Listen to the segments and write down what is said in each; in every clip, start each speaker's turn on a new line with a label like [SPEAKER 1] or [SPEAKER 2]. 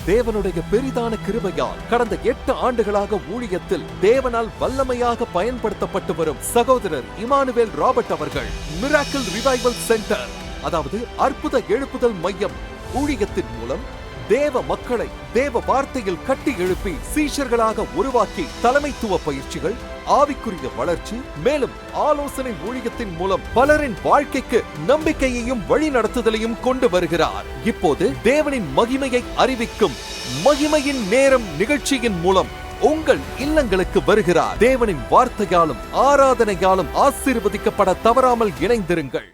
[SPEAKER 1] தேவனுடைய பெரிதான கிருபையால் கடந்த 8 ஆண்டுகளாக ஊழியத்தில் தேவனால் வல்லமையாக பயன்படுத்தப்பட்டு வரும் சகோதரர் இமானுவேல் ராபர்ட் அவர்கள் மிராக்கிள் ரிவைவல் சென்டர், அதாவது அற்புத எழுப்புதல் மையம் ஊழியத்தின் மூலம் தேவ மக்களை தேவ வார்த்தையில் கட்டி எழுப்பி சீஷர்களாக உருவாக்கி தலைமைத்துவ பயிற்சிகள், ஆவிக்குரிய வளர்ச்சி, மேலும் ஆலோசனை ஊழியத்தின் மூலம் பலரின் வாழ்க்கைக்கு நம்பிக்கையையும் வழி நடத்துதலையும் கொண்டு வருகிறார். இப்போது தேவனின் மகிமையை அறிவிக்கும் மகிமையின் நேரம் நிகழ்ச்சியின் மூலம் உங்கள் இல்லங்களுக்கு வருகிறார். தேவனின் வார்த்தையாலும் ஆராதனையாலும் ஆசீர்வதிக்கப்பட தவறாமல் இணைந்திருங்கள்.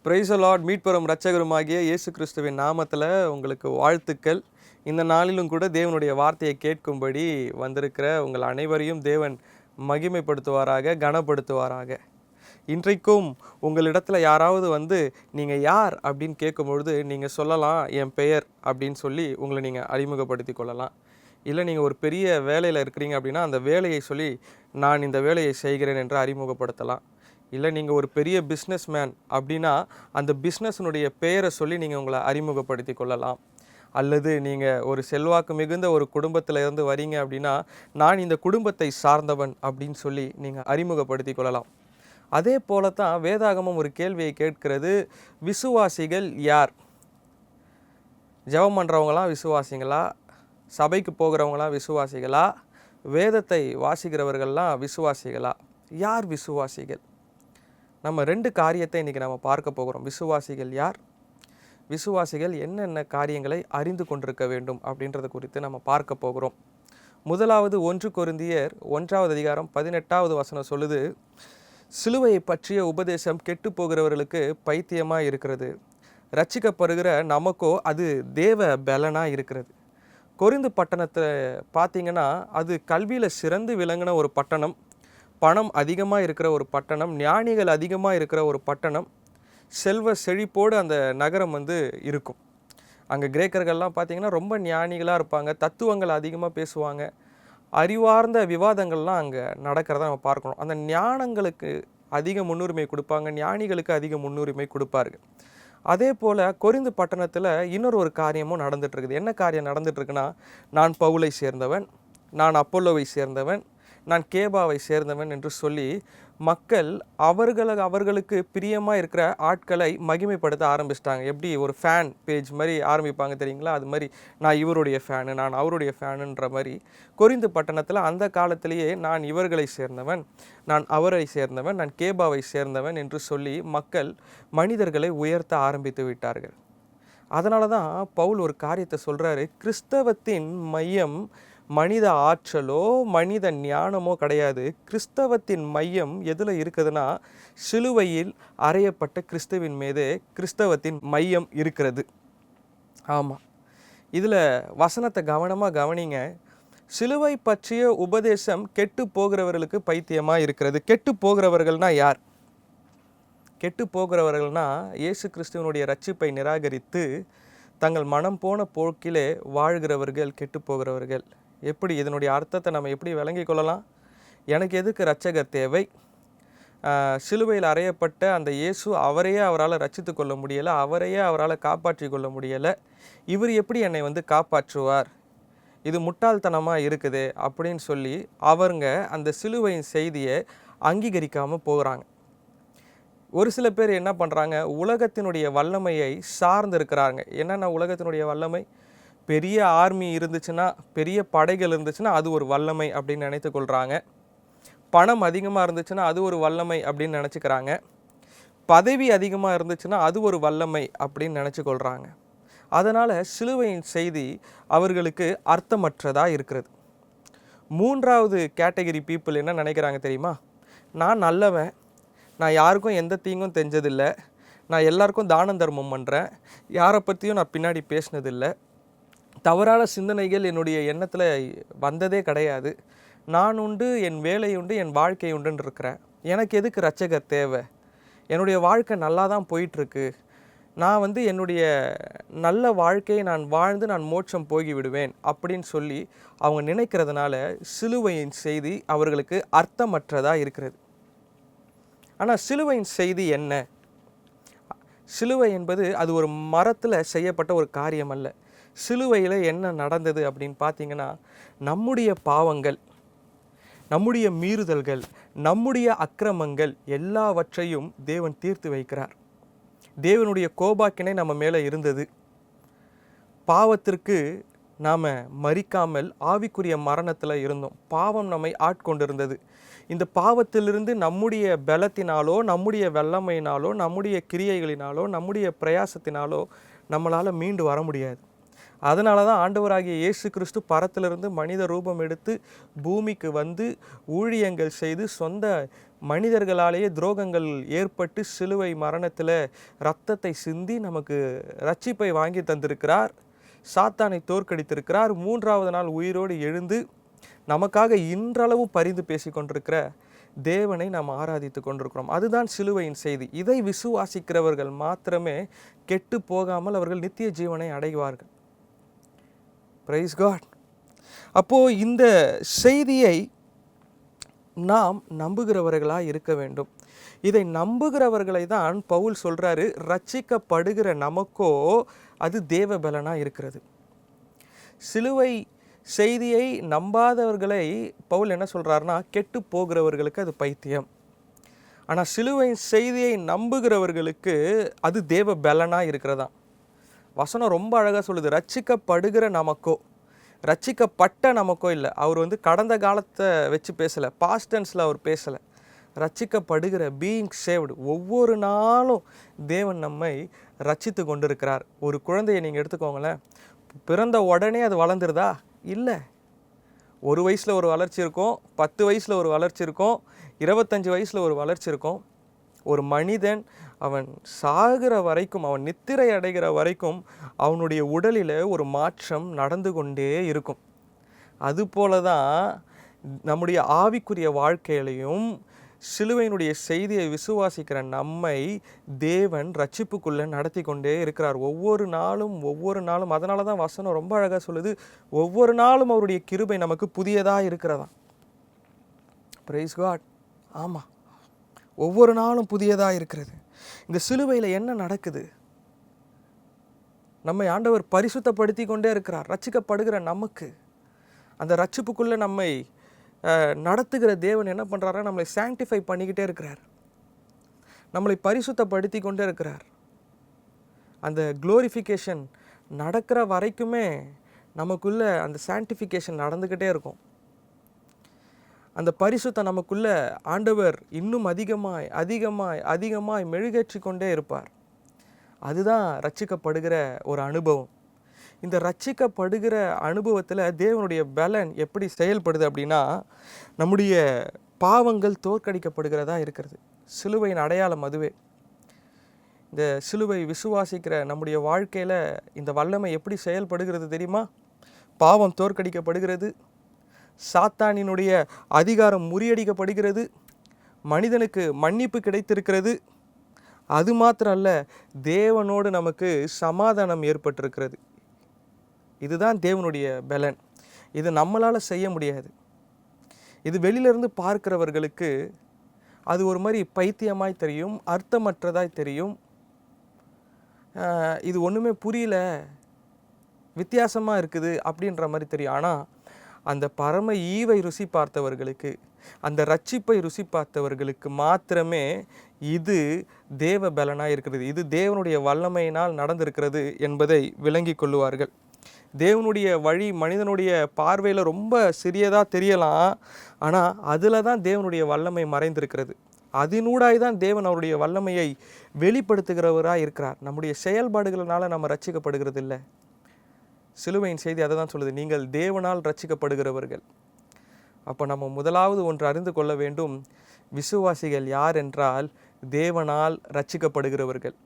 [SPEAKER 2] Price the Lord. மீட்பெறும் இரட்சகருமாகிய இயேசு கிறிஸ்துவின் நாமத்தில் உங்களுக்கு வாழ்த்துக்கள். இந்த நாளிலும் கூட தேவனுடைய வார்த்தையை கேட்கும்படி வந்திருக்கிற உங்கள் அனைவரையும் தேவன் மகிமைப்படுத்துவாராக, கனப்படுத்துவாராக. இன்றைக்கும் உங்களிடத்தில் யாராவது நீங்கள் யார் அப்படின்னு கேட்கும்பொழுது நீங்கள் சொல்லலாம், என் பெயர் அப்படின்னு சொல்லி உங்களை நீங்கள் அறிமுகப்படுத்தி கொள்ளலாம். இல்லை நீங்கள் ஒரு பெரிய வேலையில் இருக்கிறீங்க அப்படின்னா அந்த வேலையை சொல்லி நான் இந்த வேலையை செய்கிறேன் என்று அறிமுகப்படுத்தலாம். இல்லை நீங்கள் ஒரு பெரிய பிஸ்னஸ் மேன் அப்படின்னா அந்த பிஸ்னஸினுடைய பெயரை சொல்லி நீங்கள் உங்களை அறிமுகப்படுத்தி கொள்ளலாம். அல்லது நீங்கள் ஒரு செல்வாக்கு மிகுந்த ஒரு குடும்பத்தில் இருந்து வரீங்க அப்படின்னா நான் இந்த குடும்பத்தை சார்ந்தவன் அப்படின்னு சொல்லி நீங்கள் அறிமுகப்படுத்தி கொள்ளலாம். அதே போல தான் வேதாகமம் ஒரு கேள்வியை கேட்கிறது, விசுவாசிகள் யார்? ஜெபம் பண்ணுறவங்களாம் விசுவாசிங்களா? சபைக்கு போகிறவங்களாம் விசுவாசிகளா? வேதத்தை வாசிக்கிறவர்கள்லாம் விசுவாசிகளா? யார் விசுவாசிகள்? நம்ம 2 காரியத்தை இன்றைக்கி நம்ம பார்க்க போகிறோம். விசுவாசிகள் யார், விசுவாசிகள் என்னென்ன காரியங்களை அறிந்து கொண்டிருக்க வேண்டும் அப்படின்றத குறித்து நம்ம பார்க்க போகிறோம். முதலாவது 1 கொரிந்தியர் 1வது அதிகாரம் 18வது வசனம் சொல்லுது, சிலுவையை பற்றிய உபதேசம் கெட்டு போகிறவர்களுக்கு பைத்தியமாக இருக்கிறது, ரட்சிக்கப்படுகிற நமக்கோ அது தேவ பலனாக இருக்கிறது. கொரிந்து பட்டணத்தை பார்த்திங்கன்னா அது கல்வியில் சிறந்து விளங்கின ஒரு பட்டணம், பணம் அதிகமாக இருக்கிற ஒரு பட்டணம், ஞானிகள் அதிகமாக இருக்கிற ஒரு பட்டணம், செல்வ செழிப்போடு அந்த நகரம் இருக்கும். அங்கே கிரேக்கர்கள்லாம் பார்த்திங்கன்னா ரொம்ப ஞானிகளாக இருப்பாங்க, தத்துவங்கள் அதிகமாக பேசுவாங்க, அறிவார்ந்த விவாதங்கள்லாம் அங்கே நடக்கிறத நம்ம பார்க்கணும். அந்த ஞானங்களுக்கு அதிக முன்னுரிமை கொடுப்பாங்க, ஞானிகளுக்கு அதிக முன்னுரிமை கொடுப்பார்கள். அதே போல் கொரிந்து பட்டணத்தில் இன்னொரு காரியமும் நடந்துகிட்ருக்குது. என்ன காரியம் நடந்துகிட்ருக்குன்னா, நான் பவுலை சேர்ந்தவன், நான் அப்போலோவை சேர்ந்தவன், நான் கேபாவை சேர்ந்தவன் என்று சொல்லி மக்கள் அவர்களுக்கு பிரியமாக இருக்கிற ஆட்களை மகிமைப்படுத்த ஆரம்பிச்சிட்டாங்க. எப்படி ஒரு ஃபேன் பேஜ் மாதிரி ஆரம்பிப்பாங்க தெரியுங்களா? அது மாதிரி நான் இவருடைய ஃபேனு, நான் அவருடைய ஃபேனுன்ற மாதிரி கொரிந்து பட்டணத்தில் அந்த காலத்திலேயே நான் இவர்களை சேர்ந்தவன், நான் அவரை சேர்ந்தவன், நான் கேபாவை சேர்ந்தவன் என்று சொல்லி மக்கள் மனிதர்களை உயர்த்த ஆரம்பித்து விட்டார்கள். அதனால தான் பவுல் ஒரு காரியத்தை சொல்கிறாரு, கிறிஸ்தவத்தின் மையம் மனித ஆற்றலோ மனித ஞானமோ கிடையாது. கிறிஸ்தவத்தின் மையம் எதில் இருக்குதுன்னா சிலுவையில் அறையப்பட்ட கிறிஸ்துவின் மீது கிறிஸ்தவத்தின் மையம் இருக்கிறது. ஆமாம், இதில் வசனத்தை கவனமாக கவனிங்க. சிலுவை பற்றிய உபதேசம் கெட்டு போகிறவர்களுக்கு பைத்தியமாக இருக்கிறது. கெட்டு போகிறவர்கள்னா யார்? கெட்டு போகிறவர்கள்னா இயேசு கிறிஸ்துவனுடைய ரட்சிப்பை நிராகரித்து தங்கள் மனம் போன போக்கிலே வாழ்கிறவர்கள் கெட்டு போகிறவர்கள். எப்படி இதனுடைய அர்த்தத்தை நம்ம எப்படி விளங்கி கொள்ளலாம்? எனக்கு எதுக்கு இரட்சகர் தேவை? சிலுவையில் அறையப்பட்ட அந்த இயேசு அவரையே அவரால் ரட்சித்து கொள்ள முடியலை, அவரையே அவரால் காப்பாற்றி கொள்ள முடியலை, இவர் எப்படி என்னை காப்பாற்றுவார்? இது முட்டாள்தனமாக இருக்குது அப்படின்னு சொல்லி அவங்க அந்த சிலுவையின் செய்தியை அங்கீகரிக்காமல் போகிறாங்க. ஒரு சில பேர் என்ன பண்ணுறாங்க, உலகத்தினுடைய வல்லமையை சார்ந்து இருக்கிறாங்க. என்னென்ன உலகத்தினுடைய வல்லமை? பெரிய ஆர்மி இருந்துச்சுன்னா, பெரிய படைகள் இருந்துச்சுன்னா அது ஒரு வல்லமை அப்படின்னு நினைத்து கொள்கிறாங்க. பணம் அதிகமாக இருந்துச்சுன்னா அது ஒரு வல்லமை அப்படின்னு நினச்சிக்கிறாங்க. பதவி அதிகமாக இருந்துச்சுன்னா அது ஒரு வல்லமை அப்படின்னு நினச்சி கொள்கிறாங்க. அதனால் சிலுவையின் செய்தி அவர்களுக்கு அர்த்தமற்றதாக இருக்கிறது. 3வது கேட்டகரி பீப்புள் என்ன நினைக்கிறாங்க தெரியுமா? நான் நல்லவன், நான் யாருக்கும் எந்த தீங்கும் தெரிஞ்சதில்லை, நான் எல்லாருக்கும் தானம் தர்மம் பண்ணுறேன், யாரை பற்றியும் நான் பின்னாடி பேசினதில்லை, தவறான சிந்தனைகள் என்னுடைய எண்ணத்தில் வந்ததே கிடையாது, நான் உண்டு, என் வேலை உண்டு, என் வாழ்க்கை உண்டுன்னு இருக்கிறேன், எனக்கு எதுக்கு இரட்சகர் தேவை? என்னுடைய வாழ்க்கை நல்லா தான் போயிட்டுருக்கு, நான் என்னுடைய நல்ல வாழ்க்கையை நான் வாழ்ந்து நான் மோட்சம் போகி விடுவேன் அப்படின்னு சொல்லி அவங்க நினைக்கிறதுனால சிலுவையின் செய்தி அவர்களுக்கு அர்த்தமற்றதாக இருக்கிறது. ஆனால் சிலுவையின் செய்தி என்ன? சிலுவை என்பது அது ஒரு மரத்தில் செய்யப்பட்ட ஒரு காரியம் அல்ல. சிலுவையில் என்ன நடந்தது அப்படின்னு பார்த்தீங்கன்னா, நம்முடைய பாவங்கள், நம்முடைய மீறுதல்கள், நம்முடைய அக்கிரமங்கள் எல்லாவற்றையும் தேவன் தீர்த்து வைக்கிறார். தேவனுடைய கோபாக்கினை நம்ம மேலே இருந்தது. பாவத்திற்கு நாம் மரிக்காமல் ஆவிக்குரிய மரணத்தில் இருந்தோம். பாவம் நம்மை ஆட்கொண்டிருந்தது. இந்த பாவத்திலிருந்து நம்முடைய பலத்தினாலோ, நம்முடைய வல்லமையினாலோ, நம்முடைய கிரியைகளினாலோ, நம்முடைய பிரயாசத்தினாலோ நம்மளால் மீண்டு வர முடியாது. அதனால தான் ஆண்டவராகிய இயேசு கிறிஸ்து பரத்திலிருந்து மனித ரூபம் எடுத்து பூமிக்கு வந்து ஊழியங்கள் செய்து சொந்த மனிதர்களாலேயே துரோகங்கள் ஏற்பட்டு சிலுவை மரணத்தில் இரத்தத்தை சிந்தி நமக்கு ரட்சிப்பை வாங்கி தந்திருக்கிறார். சாத்தானை தோற்கடித்திருக்கிறார். 3வது நாள் உயிரோடு எழுந்து நமக்காக இன்றளவு பரிந்து பேசி கொண்டிருக்கிற தேவனை நாம் ஆராதித்து கொண்டிருக்கிறோம். அதுதான் சிலுவையின் செய்தி. இதை விசுவாசிக்கிறவர்கள் மாத்திரமே கெட்டு போகாமல் அவர்கள் நித்திய ஜீவனை அடைவார்கள். Praise God. அப்போது இந்த செய்தியை நாம் நம்புகிறவர்களாக இருக்க வேண்டும். இதை நம்புகிறவர்களை தான் பவுல் சொல்கிறாரு, ரட்சிக்கப்படுகிற நமக்கோ அது தேவ பலனாக இருக்கிறது. சிலுவை செய்தியை நம்பாதவர்களை பவுல் என்ன சொல்கிறாருன்னா, கெட்டு போகிறவர்களுக்கு அது பைத்தியம். ஆனால் சிலுவை செய்தியை நம்புகிறவர்களுக்கு அது தேவ பலனாக இருக்கிறதா. வசனம் ரொம்ப அழகாக சொல்லுது, ரட்சிக்கப்படுகிற நமக்கோ, ரட்சிக்கப்பட்ட நமக்கோ இல்லை. அவர் கடந்த காலத்தை வச்சு பேசலை, பாஸ்ட் டென்ஸில் அவர் பேசலை. ரட்சிக்கப்படுகிற, பீயிங் சேவ்டு, ஒவ்வொரு நாளும் தேவன் நம்மை ரட்சித்து கொண்டிருக்கிறார். ஒரு குழந்தையை நீங்கள் எடுத்துக்கோங்களேன், பிறந்த உடனே அது வளர்ந்துருதா? இல்லை. 1 வயசில் ஒரு வளர்ச்சி இருக்கும், 10 வயசில் ஒரு வளர்ச்சி இருக்கும், 25 வயசில் ஒரு வளர்ச்சி இருக்கும். ஒரு மனிதன் அவன் சாகிற வரைக்கும், அவன் நித்திரை அடைகிற வரைக்கும் அவனுடைய உடலில் ஒரு மாற்றம் நடந்து கொண்டே இருக்கும். அதுபோல தான் நம்முடைய ஆவிக்குரிய வாழ்க்கையிலையும் சிலுவையினுடைய செய்தியை விசுவாசிக்கிற நம்மை தேவன் ரட்சிப்புக்குள்ளே நடத்தி கொண்டே இருக்கிறார். ஒவ்வொரு நாளும். அதனால தான் வசனம் ரொம்ப அழகாக சொல்லுது, ஒவ்வொரு நாளும் அவருடைய கிருபை நமக்கு புதியதாக இருக்கிறதா. Praise God. ஆமாம், ஒவ்வொரு நாளும் புதியதாக இருக்கிறது. இந்த சிலுவையில் என்ன நடக்குது? நம்மை ஆண்டவர் பரிசுத்தப்படுத்தி கொண்டே இருக்கிறார். ரட்சிக்கப்படுகிற நமக்கு அந்த ரட்சிப்புக்குள்ளே நம்மை நடத்துகிற தேவன் என்ன பண்ணுறாரா, நம்மளை சாங்டிஃபை பண்ணிக்கிட்டே இருக்கிறார். நம்மளை பரிசுத்தப்படுத்தி கொண்டே இருக்கிறார். அந்த க்ளோரிஃபிகேஷன் நடக்கிற வரைக்குமே நமக்குள்ளே அந்த சாங்டிஃபிகேஷன் நடந்துக்கிட்டே இருக்கும். அந்த பரிசுத்தம் நமக்குள்ளே ஆண்டவர் இன்னும் அதிகமாய் மெழுகேற்றி கொண்டே இருப்பார். அதுதான் ரட்சிக்கப்படுகிற ஒரு அனுபவம். இந்த ரட்சிக்கப்படுகிற அனுபவத்தில் தேவனுடைய பலன் எப்படி செயல்படுது அப்படின்னா, நம்முடைய பாவங்கள் தோற்கடிக்கப்படுகிறதா இருக்கிறது. சிலுவையின் அடையாளம் அதுவே. இந்த சிலுவை விசுவாசிக்கிற நம்முடைய வாழ்க்கையில் இந்த வல்லமை எப்படி செயல்படுகிறது தெரியுமா? பாவம் தோற்கடிக்கப்படுகிறது, சாத்தானினுடைய அதிகாரம் முறியடிக்கப்படுகிறது, மனிதனுக்கு மன்னிப்பு கிடைத்திருக்கிறது. அது மாத்திரம் அல்ல, தேவனோடு நமக்கு சமாதானம் ஏற்பட்டிருக்கிறது. இதுதான் தேவனுடைய பலன். இது நம்மளால் செய்ய முடியாது. இது வெளியிலிருந்து பார்க்கிறவர்களுக்கு அது ஒரு மாதிரி பைத்தியமாய் தெரியும், அர்த்தமற்றதாய் தெரியும். இது ஒன்றுமே புரியல, வித்தியாசமாக இருக்குது அப்படின்ற மாதிரி தெரியும். ஆனால் அந்த பரம ஈவை ருசி பார்த்தவர்களுக்கு, அந்த ரட்சிப்பை ருசி பார்த்தவர்களுக்கு மாத்திரமே இது தேவ பலனாக இருக்கிறது, இது தேவனுடைய வல்லமையினால் நடந்திருக்கிறது என்பதை விளங்கி கொள்ளுவார்கள். தேவனுடைய வழி மனிதனுடைய பார்வையில் ரொம்ப சிறியதாக தெரியலாம், ஆனால் அதில் தான் தேவனுடைய வல்லமை மறைந்திருக்கிறது. அதனூடாய் தான் தேவன் அவருடைய வல்லமையை வெளிப்படுத்துகிறவராக இருக்கிறார். நம்முடைய செயல்பாடுகளினால நம்ம ரட்சிக்கப்படுகிறது இல்லை. சிலுவையின் செய்தி அதை தான் சொல்லுது, நீங்கள் தேவனால் ரட்சிக்கப்படுகிறவர்கள். அப்போ நம்ம முதலாவது ஒன்று அறிந்து கொள்ள வேண்டும், விசுவாசிகள் யார் என்றால் தேவனால் ரட்சிக்கப்படுகிறவர்கள்.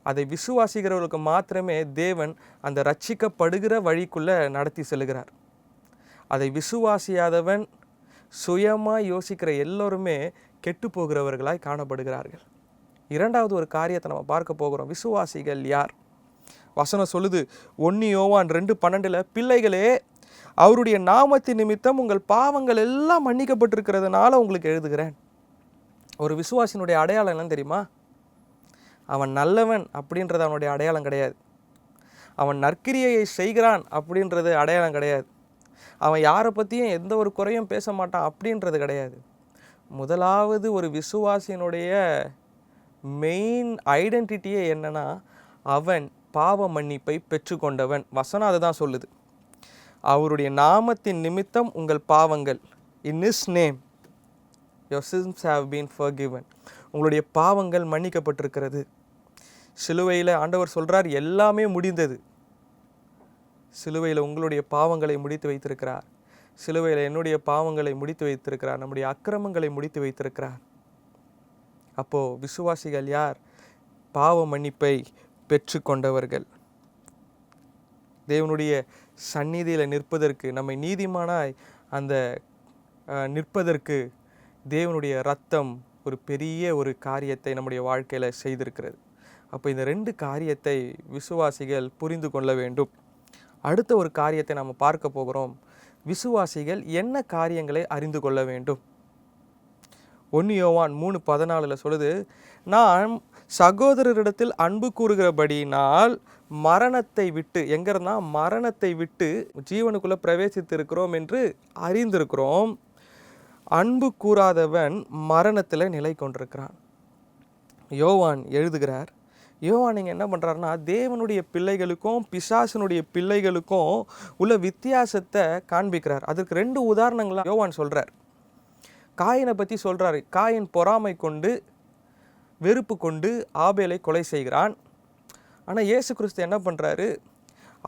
[SPEAKER 2] அதை விசுவாசிக்கிறவர்களுக்கு மாத்திரமே தேவன் அந்த ரட்சிக்கப்படுகிற வழிக்குள்ளே நடத்தி செல்கிறார். அதை விசுவாசியாதவன், சுயமாக யோசிக்கிற எல்லோருமே கெட்டு போகிறவர்களாய் காணப்படுகிறார்கள். இரண்டாவது ஒரு காரியத்தை நம்ம பார்க்க போகிறோம், விசுவாசிகள் யார்? வசனம் சொல்லுது 1 யோவான் 2:12, பிள்ளைகளே, அவருடைய நாமத்தின் நிமித்தம் உங்கள் பாவங்கள் எல்லாம் மன்னிக்கப்பட்டிருக்கிறதுனால உங்களுக்கு எழுதுகிறேன். ஒரு விசுவாசினுடைய அடையாளம் என்னன்னு தெரியுமா? அவன் நல்லவன் அப்படின்றது அவனுடைய அடையாளம் கிடையாது. அவன் நற்கிரியையை செய்கிறான் அப்படின்றது அடையாளம் கிடையாது. அவன் யாரை பற்றியும் எந்த ஒரு குறையும் பேச மாட்டான் அப்படின்றது கிடையாது. முதலாவது ஒரு விசுவாசியினுடைய மெயின் ஐடென்டிட்டியே என்னன்னா, அவன் பாவ மன்னிப்பை பெற்றுக்கொண்டவன். வசனம் அதை தான் சொல்லுது. அவருடைய நாமத்தின் நிமித்தம் உங்கள் பாவங்கள், இன் His name your sins have been forgiven. உங்களுடைய பாவங்கள் மன்னிக்கப்பட்டிருக்கிறது. சிலுவையில் ஆண்டவர் சொல்கிறார், எல்லாமே முடிந்தது. சிலுவையில் உங்களுடைய பாவங்களை முடித்து வைத்திருக்கிறார். சிலுவையில் என்னுடைய பாவங்களை முடித்து வைத்திருக்கிறார். நம்முடைய அக்கிரமங்களை முடித்து வைத்திருக்கிறார். அப்போது விசுவாசிகள் யார்? பாவ மன்னிப்பை பெற்றுக்கொண்டவர்கள். தேவனுடைய சந்நிதியில் நிற்பதற்கு, நம்மை நீதிமானாய் அந்த நிற்பதற்கு தேவனுடைய இரத்தம் ஒரு பெரிய ஒரு காரியத்தை நம்முடைய வாழ்க்கையில் செய்திருக்கிறது. அப்போ இந்த ரெண்டு காரியத்தை விசுவாசிகள் புரிந்து கொள்ள வேண்டும். அடுத்த ஒரு காரியத்தை நாம் பார்க்க போகிறோம். விசுவாசிகள் என்ன காரியங்களை அறிந்து கொள்ள வேண்டும்? 1 யோவான் 3:14 சொல்லுது, நாம் சகோதரரிடத்தில் அன்பு கூறுகிறபடினால் மரணத்தை விட்டு, எங்கன்னா மரணத்தை விட்டு ஜீவனுக்குள்ளே பிரவேசித்திருக்கிறோம் என்று அறிந்திருக்கிறோம். அன்பு கூறாதவன் மரணத்தில் நிலை கொண்டிருக்கிறான். யோவான் எழுதுகிறார். யோவான் நீங்கள் என்ன பண்ணுறாருன்னா, தேவனுடைய பிள்ளைகளுக்கும் பிசாசனுடைய பிள்ளைகளுக்கும் உள்ள வித்தியாசத்தை காண்பிக்கிறார். அதற்கு 2 உதாரணங்களை யோவான் சொல்கிறார். காயினை பற்றி சொல்கிறாரு. காயின் பொறாமை கொண்டு வெறுப்பு கொண்டு ஆபேலை கொலை செய்கிறான். ஆனால் இயேசு கிறிஸ்து என்ன பண்ணுறாரு?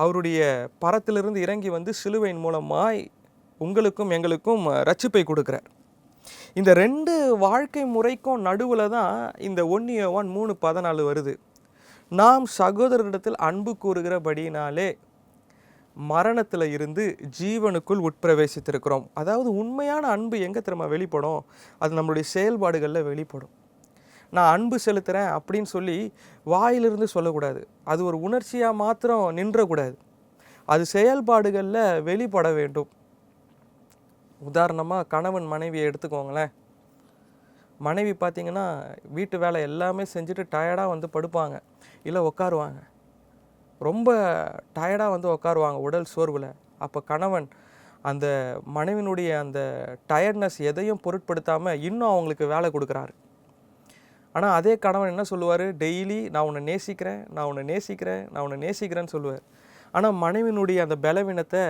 [SPEAKER 2] அவருடைய பரத்திலிருந்து இறங்கி வந்து சிலுவையின் மூலமாய் உங்களுக்கும் எங்களுக்கும் ரட்சிப்பை கொடுக்குறார். இந்த 2 வாழ்க்கை முறைக்கும் நடுவில் தான் இந்த 1 யோவான் 3:14 வருது. நாம் சகோதரரிடத்தில் அன்பு கூறுகிறபடினாலே மரணத்தில் இருந்து ஜீவனுக்குள் உட்பிரவேசித்திருக்கிறோம். அதாவது உண்மையான அன்பு எங்கே திரும்ப வெளிப்படும்? அது நம்மளுடைய செயல்பாடுகளில் வெளிப்படும். நான் அன்பு செலுத்துகிறேன் அப்படின்னு சொல்லி வாயிலிருந்து சொல்லக்கூடாது. அது ஒரு உணர்ச்சியாக மாத்திரம் நின்றக்கூடாது. அது செயல்பாடுகளில் வெளிப்பட வேண்டும். உதாரணமாக கணவன் மனைவியை எடுத்துக்கோங்களேன். மனைவி பார்த்திங்கன்னா வீட்டு வேலை எல்லாமே செஞ்சுட்டு டயர்டாக வந்து படுப்பாங்க, இல்லை உட்காருவாங்க. ரொம்ப டயர்டாக வந்து உட்காருவாங்க உடல் சோர்வில். அப்போ கணவன் அந்த மனைவினுடைய அந்த டயர்ட்னஸ் எதையும் பொருட்படுத்தாமல் இன்னும் அவங்களுக்கு வேலை கொடுக்குறாரு. ஆனால் அதே கணவன் என்ன சொல்லுவார்? டெய்லி நான் உன்னை நேசிக்கிறேன், நான் உன்னை நேசிக்கிறேன், நான் உன்னை நேசிக்கிறேன்னு சொல்லுவார். ஆனால் மனைவினுடைய அந்த பலவீனத்தை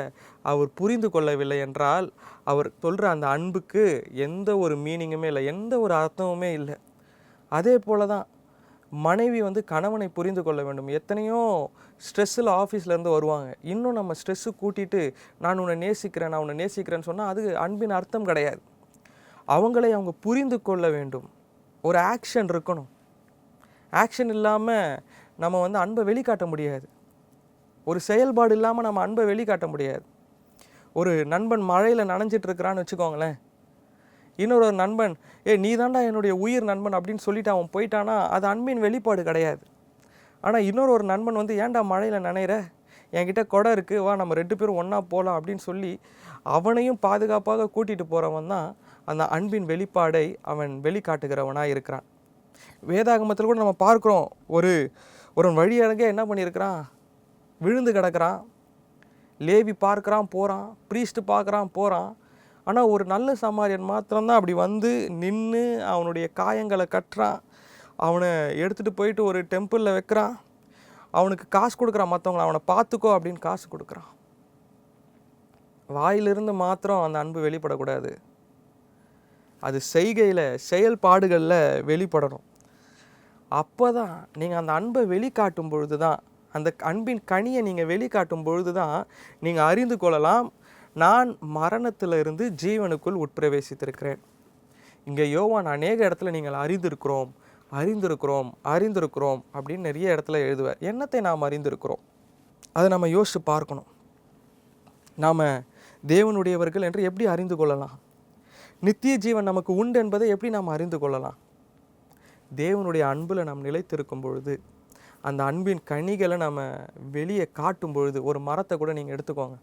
[SPEAKER 2] அவர் புரிந்து கொள்ளவில்லை என்றால் அவர் சொல்கிற அந்த அன்புக்கு எந்த ஒரு மீனிங்குமே இல்லை, எந்த ஒரு அர்த்தமுமே இல்லை. அதே போல தான் மனைவி வந்து கணவனை புரிந்து கொள்ள வேண்டும். எத்தனையோ ஸ்ட்ரெஸ்ஸில் ஆஃபீஸ்லேருந்து வருவாங்க. இன்னும் நம்ம ஸ்ட்ரெஸ்ஸு கூட்டிகிட்டு நான் உன்னை நேசிக்கிறேன், நான் உன்னை நேசிக்கிறேன்னு சொன்னால் அது அன்பின் அர்த்தம் கிடையாது. அவங்களை அவங்க புரிந்து கொள்ள வேண்டும். ஒரு ஆக்ஷன் இருக்கணும். ஆக்ஷன் இல்லாமல் நம்ம வந்து அன்பை வெளிக்காட்ட முடியாது. ஒரு செயல்பாடு இல்லாமல் நம்ம அன்பை வெளிக்காட்ட முடியாது. ஒரு நண்பன் மழையில் நனைஞ்சிட்ருக்கிறான்னு வச்சுக்கோங்களேன். இன்னொரு நண்பன், நீ தாண்டா என்னுடைய உயிர் நண்பன் அப்படின்னு சொல்லிட்டு அவன் போயிட்டானா அது அன்பின் வெளிப்பாடு கிடையாது. ஆனால் இன்னொரு நண்பன் வந்து, ஏன்டா மழையில் நனைகிற, என்கிட்ட குடை இருக்குது, வா நம்ம 2 பேரும் ஒன்றா போகலாம் அப்படின்னு சொல்லி அவனையும் பாதுகாப்பாக கூட்டிகிட்டு போகிறவன் தான் அந்த அன்பின் வெளிப்பாடை அவன் வெளிக்காட்டுகிறவனாக இருக்கிறான். வேதாகமத்தில் கூட நம்ம பார்க்குறோம். ஒரு வழியடங்க என்ன பண்ணியிருக்கிறான்? விழுந்து கிடக்கிறான். லேவி பார்க்குறான், போகிறான். ப்ரீஸ்ட்டு பார்க்குறான், போகிறான். ஆனால் ஒரு நல்ல சமாரியன் மாத்திரம்தான் அப்படி வந்து நின்று அவனுடைய காயங்களை கட்டுறான். அவனை எடுத்துகிட்டு போயிட்டு ஒரு டெம்பிளில் வைக்கிறான். அவனுக்கு காசு கொடுக்குறான். மற்றவங்களை அவனை பார்த்துக்கோ அப்படின்னு காசு கொடுக்குறான். வாயிலிருந்து மாத்திரம் அந்த அன்பு வெளிப்படக்கூடாது. அது செய்கையில், செயல்பாடுகளில் வெளிப்படணும். அப்போ தான் நீங்கள் அந்த அன்பை வெளிக்காட்டும் பொழுது தான், அந்த அன்பின் கனியை நீங்கள் வெளிக்காட்டும் பொழுது தான் நீங்கள் அறிந்து கொள்ளலாம், நான் மரணத்தில் இருந்து ஜீவனுக்குள் உட்பிரவேசித்திருக்கிறேன். இங்கே யோவான் அநேக இடத்துல நீங்கள் அறிந்திருக்கிறோம் அப்படின்னு நிறைய இடத்துல எழுதுவார். என்னத்தை நாம் அறிந்திருக்கிறோம் அதை நம்ம யோசித்து பார்க்கணும். நாம் தேவனுடையவர்கள் என்று எப்படி அறிந்து கொள்ளலாம்? நித்திய ஜீவன் நமக்கு உண்டு என்பதை எப்படி நாம் அறிந்து கொள்ளலாம்? தேவனுடைய அன்பில் நாம் நிலைத்திருக்கும் பொழுது, அந்த அன்பின் கனிகளை நம்ம வெளியே காட்டும் பொழுது, ஒரு மரத்தை கூட நீங்கள் எடுத்துக்கோங்க.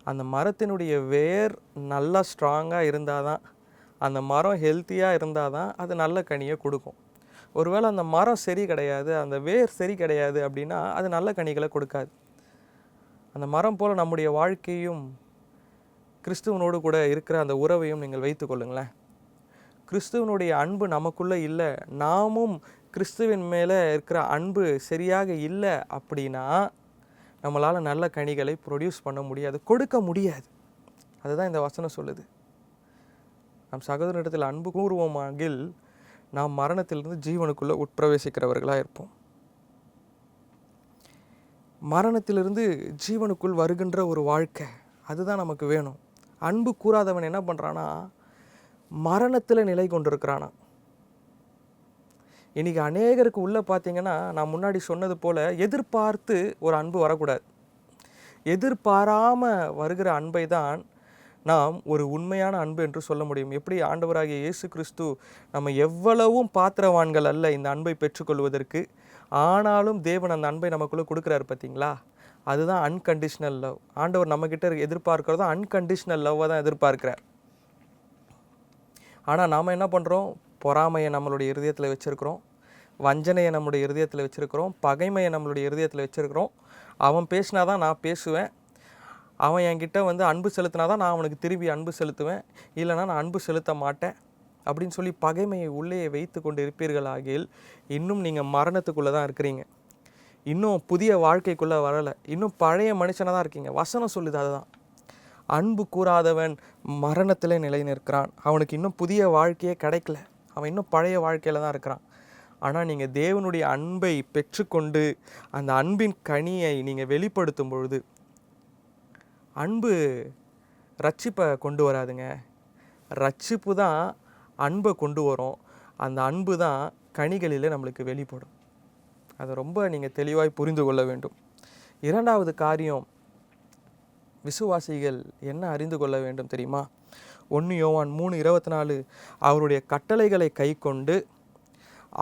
[SPEAKER 2] அந்த மரத்தினுடைய வேர் நல்லா ஸ்ட்ராங்காக இருந்தால் தான், அந்த மரம் ஹெல்த்தியாக இருந்தால் தான் அது நல்ல கனியை கொடுக்கும். ஒருவேளை அந்த மரம் சரி கிடையாது, அந்த வேர் சரி கிடையாது அப்படின்னா அது நல்ல கனிகளை கொடுக்காது. அந்த மரம் போல் நம்முடைய வாழ்க்கையும் கிறிஸ்துவனோடு கூட இருக்கிற அந்த உறவையும் நீங்கள் வைத்து கொள்ளுங்களேன். கிறிஸ்துவனுடைய அன்பு நமக்குள்ளே இல்லை, நாமும் கிறிஸ்துவின் மேலே இருக்கிற அன்பு சரியாக இல்லை அப்படின்னா நம்மளால் நல்ல கனிகளை ப்ரொடியூஸ் பண்ண முடியாது, கொடுக்க முடியாது. அதுதான் இந்த வசனம் சொல்லுது. நம் சகோதரனிடத்தில் அன்பு கூறுவோமாகில் நாம் மரணத்திலிருந்து ஜீவனுக்குள்ளே உட்பிரவேசிக்கிறவர்களாக இருப்போம். மரணத்திலிருந்து ஜீவனுக்குள் வருகின்ற ஒரு வாழ்க்கை, அதுதான் நமக்கு வேணும். அன்பு கூறாதவன் என்ன பண்ணுறான்னா மரணத்தில் நிலை கொண்டிருக்கிறானா. இன்றைக்கி அநேகருக்கு உள்ளே பார்த்தீங்கன்னா, நான் முன்னாடி சொன்னது போல் எதிர்பார்த்து ஒரு அன்பு வரக்கூடாது. எதிர்பாராமல் வருகிற அன்பை தான் நாம் ஒரு உண்மையான அன்பு என்று சொல்ல முடியும். எப்படி ஆண்டவராகிய இயேசு கிறிஸ்து நம்ம எவ்வளவும் பாத்திரவான்கள் அல்ல இந்த அன்பை பெற்றுக்கொள்வதற்கு, ஆனாலும் தேவன் அந்த அன்பை நமக்குள்ளே கொடுக்குறாரு பார்த்தீங்களா, அதுதான் அன்கண்டிஷ்னல் லவ். ஆண்டவர் நம்மக்கிட்ட எதிர்பார்க்கிறதும் அன்கண்டிஷ்னல் லவ்வை தான் எதிர்பார்க்கிறார். ஆனால் நாம் என்ன பண்ணுறோம், பொறாமையை நம்மளுடைய இருதயத்தில் வச்சுருக்கிறோம், வஞ்சனையை நம்மளுடைய இருதயத்தில் வச்சுருக்கிறோம், பகைமையை நம்மளுடைய இருதயத்தில் வச்சுருக்கிறோம். அவன் பேசினா தான் நான் பேசுவேன், அவன் என்கிட்ட அன்பு செலுத்தினா தான் நான் அவனுக்கு திரும்பி அன்பு செலுத்துவேன், இல்லைனா நான் அன்பு செலுத்த மாட்டேன் அப்படின்னு சொல்லி பகைமையை உள்ளே வைத்து கொண்டு இருப்பீர்களாகில் இன்னும் நீங்கள் மரணத்துக்குள்ளே தான் இருக்கிறீங்க, இன்னும் புதிய வாழ்க்கைக்குள்ளே வரலை, இன்னும் பழைய மனுஷனாக தான் இருக்கீங்க. வசனம் சொல்லுது அதுதான். அன்பு கூறாதவன் மரணத்தில் நிலை நிற்கிறான், அவனுக்கு இன்னும் புதிய வாழ்க்கையே கிடைக்கல, அவன் இன்னும் பழைய வாழ்க்கையில் தான் இருக்கிறான். ஆனால் நீங்கள் தேவனுடைய அன்பை பெற்றுக்கொண்டு அந்த அன்பின் கனியை நீங்கள் வெளிப்படுத்தும் பொழுது, அன்பு ரட்சிப்பை கொண்டு வராதுங்க, ரட்சிப்பு தான் அன்பை கொண்டு வரும். அந்த அன்பு தான் கனிகளில் நம்மளுக்கு வெளிப்படும். அதை ரொம்ப நீங்கள் தெளிவாய் புரிந்து கொள்ள வேண்டும். இரண்டாவது காரியம், விசுவாசிகள் என்ன அறிந்து கொள்ள வேண்டும் தெரியுமா? 1 யோவான் 3:24, அவருடைய கட்டளைகளை கை கொண்டு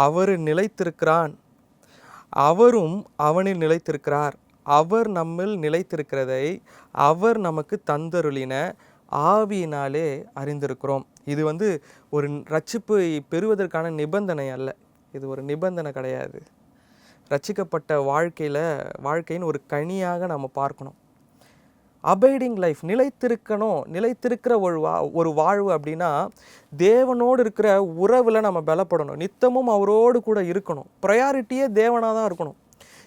[SPEAKER 2] அவர் நிலைத்திருக்கிறான், அவரும் அவனில் நிலைத்திருக்கிறார், அவர் நம்மில் நிலைத்திருக்கிறதை அவர் நமக்கு தந்தருளின ஆவியினாலே அறிந்திருக்கிறோம். இது ஒரு ரட்சிப்பு பெறுவதற்கான நிபந்தனை அல்ல, இது ஒரு நிபந்தனை கிடையாது. ரட்சிக்கப்பட்ட வாழ்க்கையின் ஒரு கனியாக நம்ம பார்க்கணும். Abiding life, நிலைத்திருக்கணும். நிலைத்திருக்கிற ஒரு வாழ்வு அப்படின்னா தேவனோடு இருக்கிற உறவில் நம்ம பலப்படணும், நித்தமும் அவரோடு கூட இருக்கணும். ப்ரையாரிட்டியே தேவனாக தான் இருக்கணும்.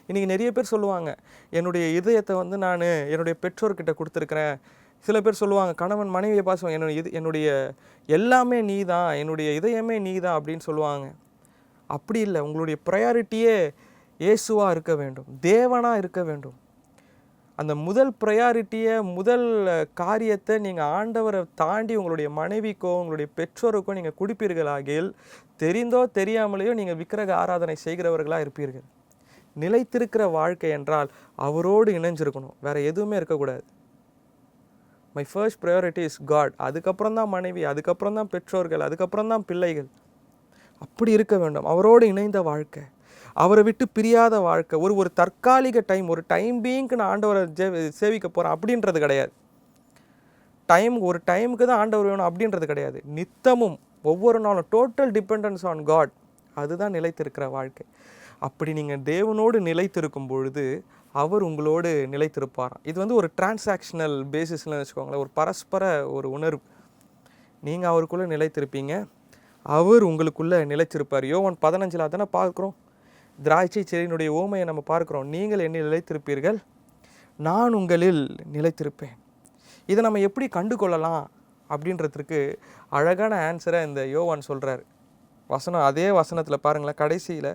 [SPEAKER 2] இன்றைக்கி நிறைய பேர் சொல்லுவாங்க, என்னுடைய இதயத்தை நான் என்னுடைய பெற்றோர்கிட்ட கொடுத்துருக்குறேன். சில பேர் சொல்லுவாங்க, கணவன் மனைவியை பாசுவாங்க, என்னுடைய எல்லாமே நீ தான், என்னுடைய இதயமே நீ தான் அப்படின்னு சொல்லுவாங்க. அப்படி இல்லை, உங்களுடைய ப்ரையாரிட்டியே இயேசுவாக இருக்க வேண்டும், தேவனாக இருக்க வேண்டும். அந்த முதல் ப்ரையாரிட்டியை, முதல் காரியத்தை நீங்கள் ஆண்டவரை தாண்டி உங்களுடைய மனைவிக்கோ உங்களுடைய பெற்றோருக்கோ நீங்கள் கொடுப்பீர்களாகில் தெரிந்தோ தெரியாமலேயோ நீங்கள் விக்கிரக ஆராதனை செய்கிறவர்களாக இருப்பீர்கள். நிலைத்திருக்கிற வாழ்க்கை என்றால் அவரோடு இணைஞ்சிருக்கணும், வேறு எதுவுமே இருக்கக்கூடாது. My first priority is God, அதுக்கப்புறம் தான் மனைவி, அதுக்கப்புறம் தான் பெற்றோர்கள், அதுக்கப்புறம் தான் பிள்ளைகள். அப்படி இருக்க வேண்டும். அவரோடு இணைந்த வாழ்க்கை, அவரை விட்டு பிரியாத வாழ்க்கை. ஒரு தற்காலிக டைம், ஒரு டைம் பீயிங்க்கு நான் ஆண்டவரை சேவிக்க போகிறேன் அப்படின்றது கிடையாது. ஒரு டைமுக்கு தான் ஆண்டவர் வேணும் அப்படின்றது கிடையாது. நித்தமும் ஒவ்வொரு நாளும் டோட்டல் டிபெண்டன்ஸ் ஆன் காட், அதுதான் நிலைத்திருக்கிற வாழ்க்கை. அப்படி நீங்கள் தேவனோடு நிலைத்திருக்கும் பொழுது அவர் உங்களோடு நிலைத்திருப்பாராம். இது ஒரு டிரான்சாக்ஷனல் பேசிஸ்ன்னு வச்சுக்கோங்களேன், ஒரு பரஸ்பர ஒரு உணர்வு. நீங்கள் அவருக்குள்ளே நிலைத்திருப்பீங்க, அவர் உங்களுக்குள்ளே நிலைத்திருப்பார். யோவான் 15 தானே பார்க்குறோம், திராட்சை செடியினுடைய ஓமையை நம்ம பார்க்குறோம். நீங்கள் என்னில் நிலைத்திருப்பீர்கள், நான் உங்களில் நிலைத்திருப்பேன். இதை நம்ம எப்படி கண்டு கொள்ளலாம் அப்படின்றதுக்கு அழகான ஆன்சரை இந்த யோவான் சொல்கிறார். அதே வசனத்தில் பாருங்களேன், கடைசியில்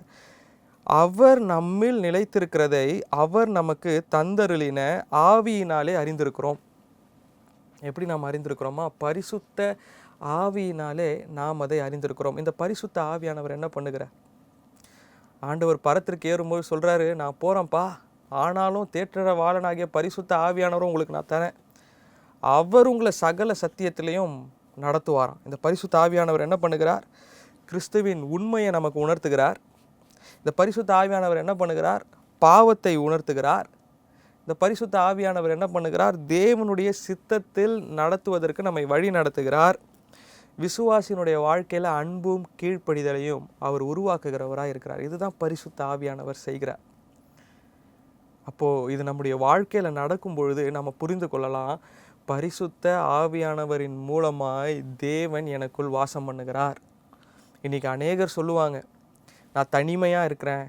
[SPEAKER 2] அவர் நம்மில் நிலைத்திருக்கிறதை அவர் நமக்கு தந்தருளின ஆவியினாலே அறிந்திருக்கிறோம். எப்படி நாம் அறிந்திருக்கிறோமா? பரிசுத்த ஆவியினாலே நாம் அதை அறிந்திருக்கிறோம். இந்த பரிசுத்த ஆவியானவர் என்ன பண்ணுகிறார்? ஆண்டவர் பரத்திற்கு ஏறும்போது சொல்கிறாரு, நான் போகிறேன்ப்பா, ஆனாலும் தேற்றற வாளனாகிய பரிசுத்த ஆவியானவரும் உங்களுக்கு நான் தரேன், அவர் உங்களை சகல சத்தியத்திலையும் நடத்துவாராம். இந்த பரிசுத்த ஆவியானவர் என்ன பண்ணுகிறார்? கிறிஸ்துவின் உண்மையை நமக்கு உணர்த்துகிறார். இந்த பரிசுத்த ஆவியானவர் என்ன பண்ணுகிறார்? பாவத்தை உணர்த்துகிறார். இந்த பரிசுத்த ஆவியானவர் என்ன பண்ணுகிறார்? தேவனுடைய சித்தத்தில் நடத்துவதற்கு நம்மை வழி நடத்துகிறார். விசுவாசியினுடைய வாழ்க்கையில் அன்பும் கீழ்ப்படிதலையும் அவர் உருவாக்குகிறவராக இருக்கிறார். இதுதான் பரிசுத்த ஆவியானவர் செய்கிறார். அப்போது இது நம்முடைய வாழ்க்கையில் நடக்கும் பொழுது நம்ம புரிந்து கொள்ளலாம், பரிசுத்த ஆவியானவரின் மூலமாய் தேவன் எனக்குள் வாசம் பண்ணுகிறார். இன்றைக்கி அநேகர் சொல்லுவாங்க, நான் தனிமையாக இருக்கிறேன்,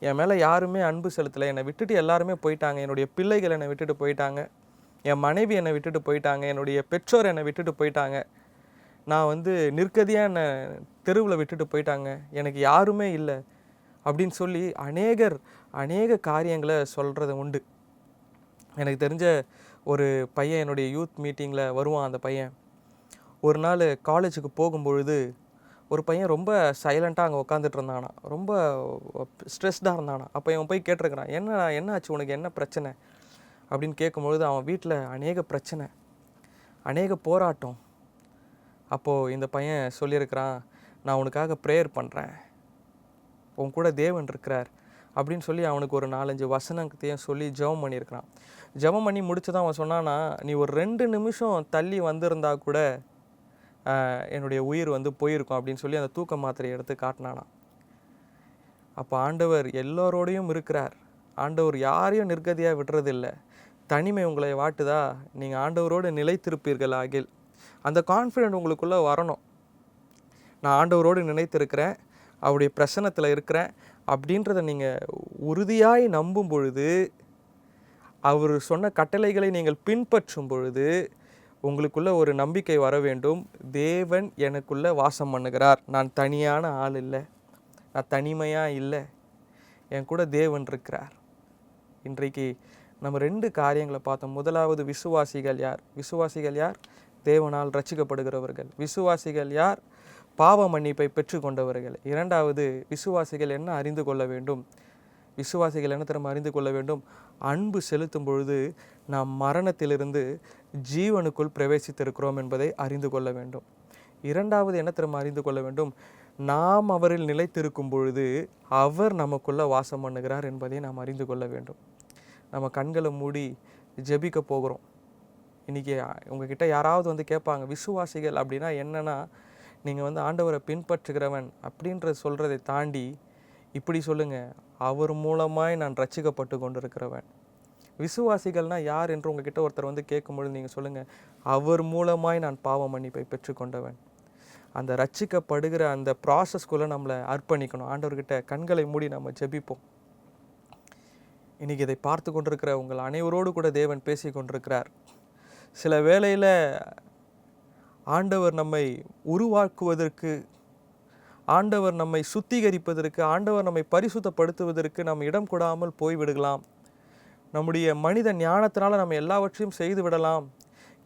[SPEAKER 2] என் மேலே யாருமே அன்பு செலுத்தலை, என்னை விட்டுட்டு எல்லாருமே போயிட்டாங்க, என்னுடைய பிள்ளைகள் என்னை விட்டுட்டு போயிட்டாங்க, என் மனைவி என்னை விட்டுட்டு போயிட்டாங்க, என்னுடைய பெற்றோர் என்னை விட்டுட்டு போயிட்டாங்க, நான் நிற்கதியாக என்னை தெருவில் விட்டுட்டு போயிட்டாங்க, எனக்கு யாருமே இல்லை அப்படின்னு சொல்லி அநேக காரியங்களை சொல்கிறது உண்டு. எனக்கு தெரிஞ்ச ஒரு பையன் என்னுடைய யூத் மீட்டிங்கில் வருவான். அந்த பையன் ஒரு நாள் காலேஜுக்கு போகும்பொழுது ஒரு பையன் ரொம்ப சைலண்ட்டாக அங்கே உட்காந்துட்டு இருந்தானா, ரொம்ப ஸ்ட்ரெஸ்டாக இருந்தானா. அப்போ இவன் போய் கேட்டிருக்கிறான், என்ன ஆச்சு உனக்கு, என்ன பிரச்சனை அப்படின்னு கேட்கும்பொழுது அவன் வீட்டில் அநேக பிரச்சனை, அநேக போராட்டம். அப்போது இந்த பையன் சொல்லியிருக்கிறான், நான் உனக்காக ப்ரேயர் பண்ணுறேன், உன் கூட தேவன் இருக்கிறார் அப்படின்னு சொல்லி அவனுக்கு ஒரு 4-5 வசனத்தையும் சொல்லி ஜெபம் பண்ணியிருக்கிறான். ஜெபம் பண்ணி முடிச்சதான் அவன் சொன்னானா, நீ ஒரு 2 நிமிஷம் தள்ளி வந்திருந்தா கூட என்னுடைய உயிர் போயிருக்கும் அப்படின்னு சொல்லி அந்த தூக்க மாத்திரையை எடுத்து காட்டினானா. அப்போ ஆண்டவர் எல்லோரோடையும் இருக்கிறார். ஆண்டவர் யாரையும் நிர்கதியாக விடுறதில்லை. தனிமை உங்களை வாட்டுதா, நீங்கள் ஆண்டவரோடு நிலைத்திருப்பீர்கள் ஆகில் அந்த கான்ஃபிடென்ட் உங்களுக்குள்ளே வரணும். நான் ஆண்டவரோடு நினைத்திருக்கிறேன், அவருடைய பிரசன்னத்தில் இருக்கிறேன் அப்படின்றத நீங்கள் உறுதியாய் நம்பும் பொழுது, அவர் சொன்ன கட்டளைகளை நீங்கள் பின்பற்றும் பொழுது உங்களுக்குள்ள ஒரு நம்பிக்கை வர வேண்டும். தேவன் எனக்குள்ளே வாசம் பண்ணுகிறார், நான் தனியான ஆள் இல்லை, நான் தனிமையாக இல்லை, என் கூட தேவன் இருக்கிறார். இன்றைக்கு நம்ம 2 காரியங்களை பார்த்தோம். முதலாவது, விசுவாசிகள் யார்? விசுவாசிகள் யார்? தேவனால் ரட்சிக்கப்படுகிறவர்கள். விசுவாசிகள் யார்? பாவ மன்னிப்பை பெற்றுக்கொண்டவர்கள். 2வது, விசுவாசிகள் என்ன அறிந்து கொள்ள வேண்டும்? விசுவாசிகள் என்ன திறமை அறிந்து கொள்ள வேண்டும்? அன்பு செலுத்தும் பொழுது நாம் மரணத்திலிருந்து ஜீவனுக்குள் பிரவேசித்திருக்கிறோம் என்பதை அறிந்து கொள்ள வேண்டும். 2வது என்ன திறமை அறிந்து கொள்ள வேண்டும்? நாம் அவரில் நிலைத்திருக்கும் பொழுது அவர் நமக்குள்ளே வாசம் பண்ணுகிறார் என்பதை நாம் அறிந்து கொள்ள வேண்டும். நம்ம கண்களை மூடி ஜெபிக்க போகிறோம். இன்றைக்கி உங்ககிட்ட யாராவது கேட்பாங்க, விசுவாசிகள் அப்படின்னா என்னன்னா, நீங்கள் ஆண்டவரை பின்பற்றுகிறவன் அப்படின்ற சொல்கிறதை தாண்டி இப்படி சொல்லுங்கள், அவர் மூலமாய் நான் ரட்சிக்கப்பட்டு கொண்டிருக்கிறவன். விசுவாசிகள்னால் யார் என்று உங்ககிட்ட ஒருத்தர் கேட்கும்பொழுது நீங்கள் சொல்லுங்கள், அவர் மூலமாய் நான் பாவ மன்னிப்பை பெற்றுக்கொண்டவன். அந்த ரட்சிக்கப்படுகிற அந்த ப்ராசஸ்குள்ளே நம்மளை அர்ப்பணிக்கணும். ஆண்டவர்கிட்ட கண்களை மூடி நம்ம ஜெபிப்போம். இன்றைக்கி இதை பார்த்து கொண்டிருக்கிற உங்கள் அனைவரோடு கூட தேவன் பேசி கொண்டிருக்கிறார். சில வேளையில் ஆண்டவர் நம்மை உருவாக்குவதற்கு, ஆண்டவர் நம்மை சுத்திகரிப்பதற்கு, ஆண்டவர் நம்மை பரிசுத்தப்படுத்துவதற்கு நாம் இடம் கொடாமல் போய்விடலாம். நம்முடைய மனித ஞானத்தினால நம்ம எல்லாவற்றையும் செய்து விடலாம்,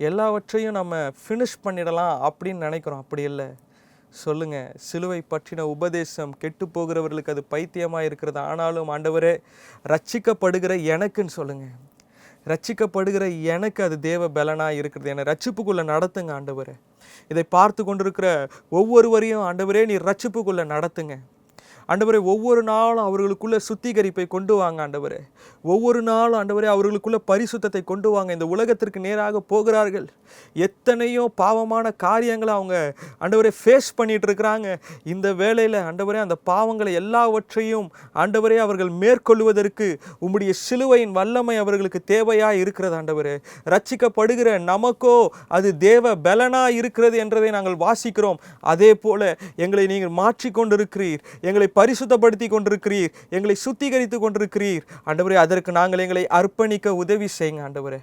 [SPEAKER 2] எல்லாவற்றையும் நம்ம ஃபினிஷ் பண்ணிடலாம் அப்படின்னு நினைக்கிறோம். அப்படி இல்லை. சொல்லுங்கள், சிலுவை பற்றின உபதேசம் கெட்டு போகிறவர்களுக்கு அது பைத்தியமாக இருக்கிறது. ஆனாலும் ஆண்டவரே, ரட்சிக்கப்படுகிற எனக்குன்னு சொல்லுங்கள், ரட்சிக்கப்படுகிற எனக்கு அது தேவ பலனாக இருக்கிறது. என்னை ரட்சிப்புக்குள்ளே நடத்துங்க ஆண்டவரே. இதை பார்த்து கொண்டிருக்கிற ஒவ்வொருவரையும் ஆண்டவரே நீர் ரட்சிப்புக்குள்ளே நடத்துங்க ஆண்டவரே. ஒவ்வொரு நாளும் அவர்களுக்குள்ள சுத்திகரிப்பை கொண்டு வாங்க ஆண்டவரே. ஒவ்வொரு நாளும் ஆண்டவரே அவர்களுக்குள்ள பரிசுத்தத்தை கொண்டு வாங்க. இந்த உலகத்திற்கு நேராக போகிறார்கள், எத்தனையோ பாவமான காரியங்களை அவங்க ஆண்டவரே ஃபேஸ் பண்ணிட்டு இருக்கிறாங்க. இந்த வேளையில் ஆண்டவரே அந்த பாவங்களை எல்லாவற்றையும் ஆண்டவரே அவர்கள் மேற்கொள்வதற்கு உம்முடைய சிலுவையின் வல்லமை அவர்களுக்கு தேவையாக இருக்கிறது ஆண்டவரே. ரட்சிக்கப்படுகிற நமக்கோ அது தேவ பலனா இருக்கிறது என்றதை நாங்கள் வாசிக்கிறோம். அதே போல எங்களை நீங்கள் மாற்றிக்கொண்டிருக்கிறீர், எங்களை பரிசுத்தப்படுத்தி கொண்டிருக்கிறீர், எங்களை சுத்திகரித்து கொண்டிருக்கிறீர் ஆண்டவரே. அதற்கு நாங்கள் எங்களை அர்ப்பணிக்க உதவி செய்யுங்க ஆண்டவரே.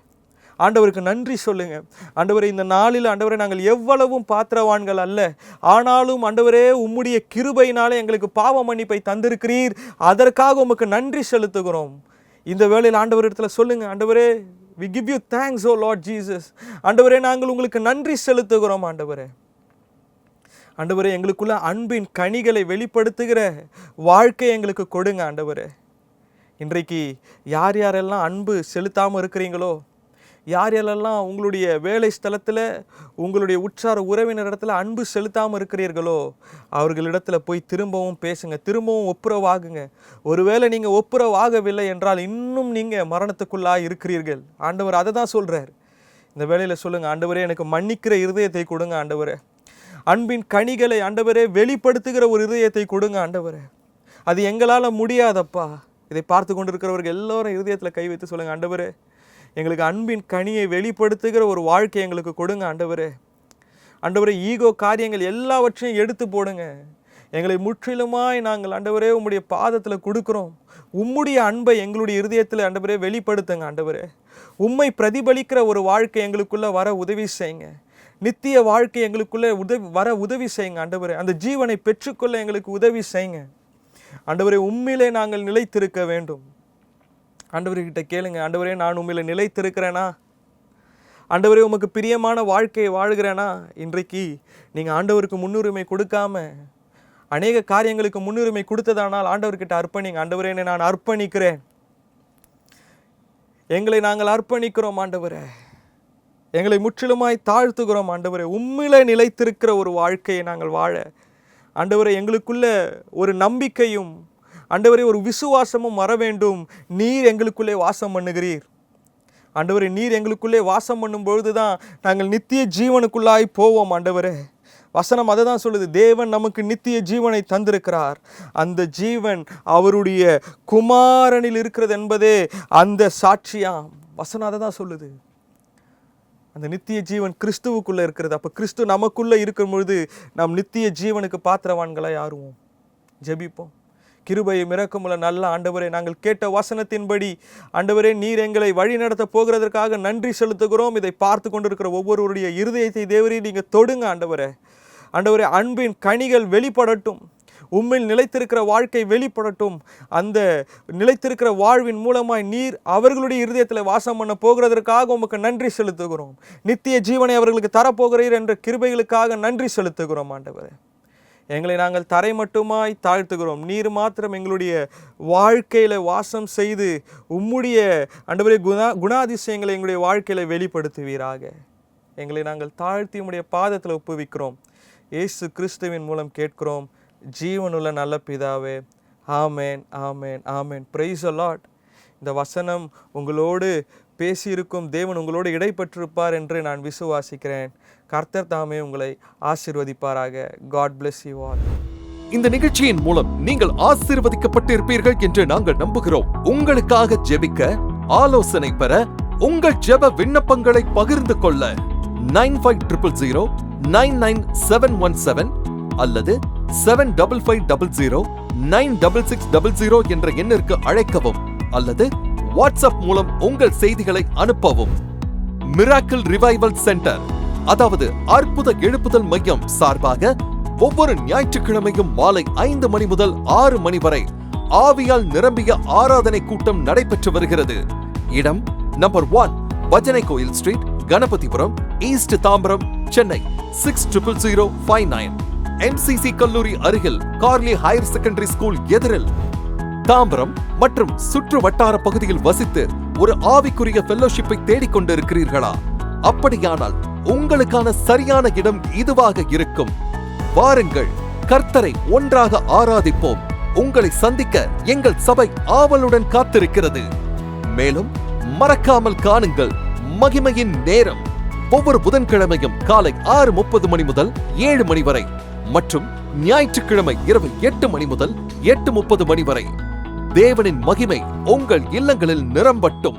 [SPEAKER 2] ஆண்டவருக்கு நன்றி சொல்லுங்க ஆண்டவரே. இந்த நாளில் ஆண்டவரே நாங்கள் எவ்வளவும் பாத்திரவான்கள் அல்ல, ஆனாலும் ஆண்டவரே உம்முடைய கிருபையினாலே எங்களுக்கு பாவ மன்னிப்பை தந்திருக்கிறீர். அதற்காக உமக்கு நன்றி செலுத்துகிறோம். இந்த வேளையில் ஆண்டவரிடத்தில் சொல்லுங்க, ஆண்டவரே we give you thanks oh Lord Jesus. ஆண்டவரே நாங்கள் உங்களுக்கு நன்றி செலுத்துகிறோம் ஆண்டவரே. ஆண்டவரே எங்களுக்குள்ள அன்பின் கனிகளை வெளிப்படுத்துகிற வாழ்க்கை எங்களுக்கு கொடுங்க ஆண்டவரே. இன்றைக்கு யார் யாரெல்லாம் அன்பு செலுத்தாமல் இருக்கிறீங்களோ, யார் யாரெல்லாம் உங்களுடைய வேலை ஸ்தலத்தில் உங்களுடைய உற்றார உறவினரிடத்தில் அன்பு செலுத்தாமல் இருக்கிறீர்களோ அவர்களிடத்தில் போய் திரும்பவும் பேசுங்க, திரும்பவும் ஒப்புரவாகுங்க. ஒருவேளை நீங்கள் ஒப்புரவாகவில்லை என்றால் இன்னும் நீங்கள் மரணத்துக்குள்ளாக இருக்கிறீர்கள். ஆண்டவர் அதை தான் சொல்கிறார். இந்த வேளையில் சொல்லுங்கள், ஆண்டவரே எனக்கு மன்னிக்கிற இருதயத்தை கொடுங்க ஆண்டவரே. அன்பின் கனிகளை ஆண்டவரே வெளிப்படுத்துகிற ஒரு இருதயத்தை கொடுங்க ஆண்டவரே. அது எங்களால் முடியாதப்பா. இதை பார்த்து கொண்டிருக்கிறவர்கள் எல்லோரும் இருதயத்தில் கை வைத்து சொல்லுங்கள், ஆண்டவரே எங்களுக்கு அன்பின் கனியை வெளிப்படுத்துகிற ஒரு வாழ்க்கை எங்களுக்கு கொடுங்க ஆண்டவரே. ஆண்டவரே ஈகோ காரியங்கள் எல்லாவற்றையும் எடுத்து போடுங்க. எங்களை முற்றிலுமாய் நாங்கள் ஆண்டவரே உம்முடைய பாதத்தில் கொடுக்குறோம். உம்முடைய அன்பை எங்களுடைய இருதயத்தில் ஆண்டவரே வெளிப்படுத்துங்க ஆண்டவரே. உம்மை பிரதிபலிக்கிற ஒரு வாழ்க்கை எங்களுக்குள்ளே வர உதவி செய்யுங்க. நித்திய வாழ்க்கை எங்களுக்குள்ளே வர உதவி செய்யுங்க ஆண்டவரே. அந்த ஜீவனை பெற்றுக்கொள்ள எங்களுக்கு உதவி செய்யுங்க ஆண்டவரே. உம்மிலே நாங்கள் நிலைத்திருக்க வேண்டும். ஆண்டவர்கிட்ட கேளுங்க, ஆண்டவரே நான் உம்மிலே நிலைத்திருக்கிறேனா? ஆண்டவரே உமக்கு பிரியமான வாழ்க்கையை வாழ்கிறேனா? இன்றைக்கு நீங்கள் ஆண்டவருக்கு முன்னுரிமை கொடுக்காம அநேக காரியங்களுக்கு முன்னுரிமை கொடுத்ததானால் ஆண்டவர்கிட்ட அர்ப்பணிங்க. ஆண்டவரே என்னை நான் அர்ப்பணிக்கிறேன், எங்களை நாங்கள் அர்ப்பணிக்கிறோம் ஆண்டவரே, எங்களை முற்றிலுமாய் தாழ்த்துகிறோம் ஆண்டவரே. உம்மிலே நிலைத்திருக்கிற ஒரு வாழ்க்கையை நாங்கள் வாழ ஆண்டவரே எங்களுக்குள்ள ஒரு நம்பிக்கையும் ஆண்டவரே ஒரு விசுவாசமும் வர வேண்டும். நீர் எங்களுக்குள்ளே வாசம் பண்ணுகிறீர் ஆண்டவரே. நீர் எங்களுக்குள்ளே வாசம் பண்ணும் பொழுது தான் நாங்கள் நித்திய ஜீவனுக்குள்ளாய் போவோம் ஆண்டவரே. வசனம் அதை தான் சொல்லுது, தேவன் நமக்கு நித்திய ஜீவனை தந்திருக்கிறார். அந்த ஜீவன் அவருடைய குமாரனில் இருக்கிறது என்பதே அந்த சாட்சியாம். வசனம் அதை தான் சொல்லுது. அந்த நித்திய ஜீவன் கிறிஸ்துவுக்குள்ளே இருக்கிறது. அப்போ கிறிஸ்து நமக்குள்ளே இருக்கும் பொழுது நாம் நித்திய ஜீவனுக்கு பாத்திரவான்களாய் ஆறுவோம். ஜெபிப்போம். கிருபையும் இரக்கமுள்ள நல்ல ஆண்டவரே, நாங்கள் கேட்ட வசனத்தின்படி ஆண்டவரே நீர் எங்களை வழி நடத்த போகிறதற்காக நன்றி செலுத்துகிறோம். இதை பார்த்து கொண்டிருக்கிற ஒவ்வொருவருடைய இருதயத்தை தேவரே நீங்கள் தொடுங்க ஆண்டவரே. ஆண்டவரே அன்பின் கனிகள் வெளிப்படட்டும். உம்மில் நிலைத்திருக்கிற வாழ்க்கை வெளிப்படட்டும். அந்த நிலைத்திருக்கிற வாழ்வின் மூலமாய் நீர் அவர்களுடைய இருதயத்தில் வாசம் பண்ண போகிறதற்காக உமக்கு நன்றி செலுத்துகிறோம். நித்திய ஜீவனை அவர்களுக்கு தரப்போகிறீர் என்ற கிருபைகளுக்காக நன்றி செலுத்துகிறோம் ஆண்டவரே. எங்களை நாங்கள் தரை மட்டுமாய் தாழ்த்துகிறோம். நீர் மாத்திரம் எங்களுடைய வாழ்க்கையில் வாசம் செய்து உம்முடைய ஆண்டவரே குணாதிசயங்களை எங்களுடைய வாழ்க்கையில் வெளிப்படுத்துவீராக. எங்களை நாங்கள் தாழ்த்தி உம்முடைய பாதத்தில் ஒப்புவிக்கிறோம். இயேசு கிறிஸ்துவின் மூலம் கேட்கிறோம் ஜீவனுள்ள நல்ல பிதாவே. ஆமேன், ஆமேன், ஆமேன். Praise the Lord. இந்த வசனம் உங்களோடு பேசியிருக்கும் தேவன் உங்களோடு இடைப்பட்டிருப்பார் என்று நான் விசுவாசிக்கிறேன். கர்த்தர் தாமே உங்களை ஆசீர்வதிப்பாராக. God bless you all.
[SPEAKER 1] இந்த நிகழ்ச்சியின் மூலம் நீங்கள் ஆசீர்வதிக்கப்பட்டிருப்பீர்கள் என்று நாங்கள் நம்புகிறோம். உங்களுக்காக ஜெபிக்க, ஆலோசனை பெற, உங்கள் ஜெப விண்ணப்பங்களை பகிர்ந்து கொள்ள 9500099717 அல்லது 75509660 என்ற எண்ணிற்கு அழைக்கவும் அல்லது வாட்ஸ்அப் மூலம் உங்கள் செய்திகளை அனுப்பவும். மிராக்கிள் ரிவைவல் சென்டர், அதாவது அற்புத எழுப்புதல் மையம் சார்பாக ஒவ்வொரு ஞாயிற்றுக்கிழமையும் மாலை 5 மணி முதல் 6 மணி வரை ஆவியால் நிரம்பிய ஆராதனை கூட்டம் நடைபெற்று வருகிறது. இடம் நம்பர் 1 பஜனை கோயில் street, Ganapathipuram, east Tambaram, Chennai 600059. MCC கல்லூரி அருகில் கார்லி ஹையர் செகண்டரி ஸ்கூல் எதிரில். தாம்பரம் மற்றும் சுற்று வட்டார பகுதியில் வசித்து ஒரு ஆவிக்குரிய ஃபெல்லோஷிப்பை தேடிக்கொண்டிருக்கிறீர்களா? அப்படியானால் உங்களுக்கான சரியான இடம் இதுவாக இருக்கும். வாருங்கள், கர்த்தரை ஒன்றாக ஆராதிப்போம். உங்களை சந்திக்க எங்கள் சபை ஆவலுடன் காத்திருக்கிறது. மேலும் மறக்காமல் காணுங்கள் மகிமையின் நேரம். ஒவ்வொரு புதன்கிழமையும் காலை 6:30 மணி முதல் 7 மணி வரை மற்றும் ஞாயிற்றுக்கிழமை இரவு 8 மணி முதல் 8:30 மணி வரை. தேவனின் மகிமை உங்கள் இல்லங்களில் நிரம்பட்டும்.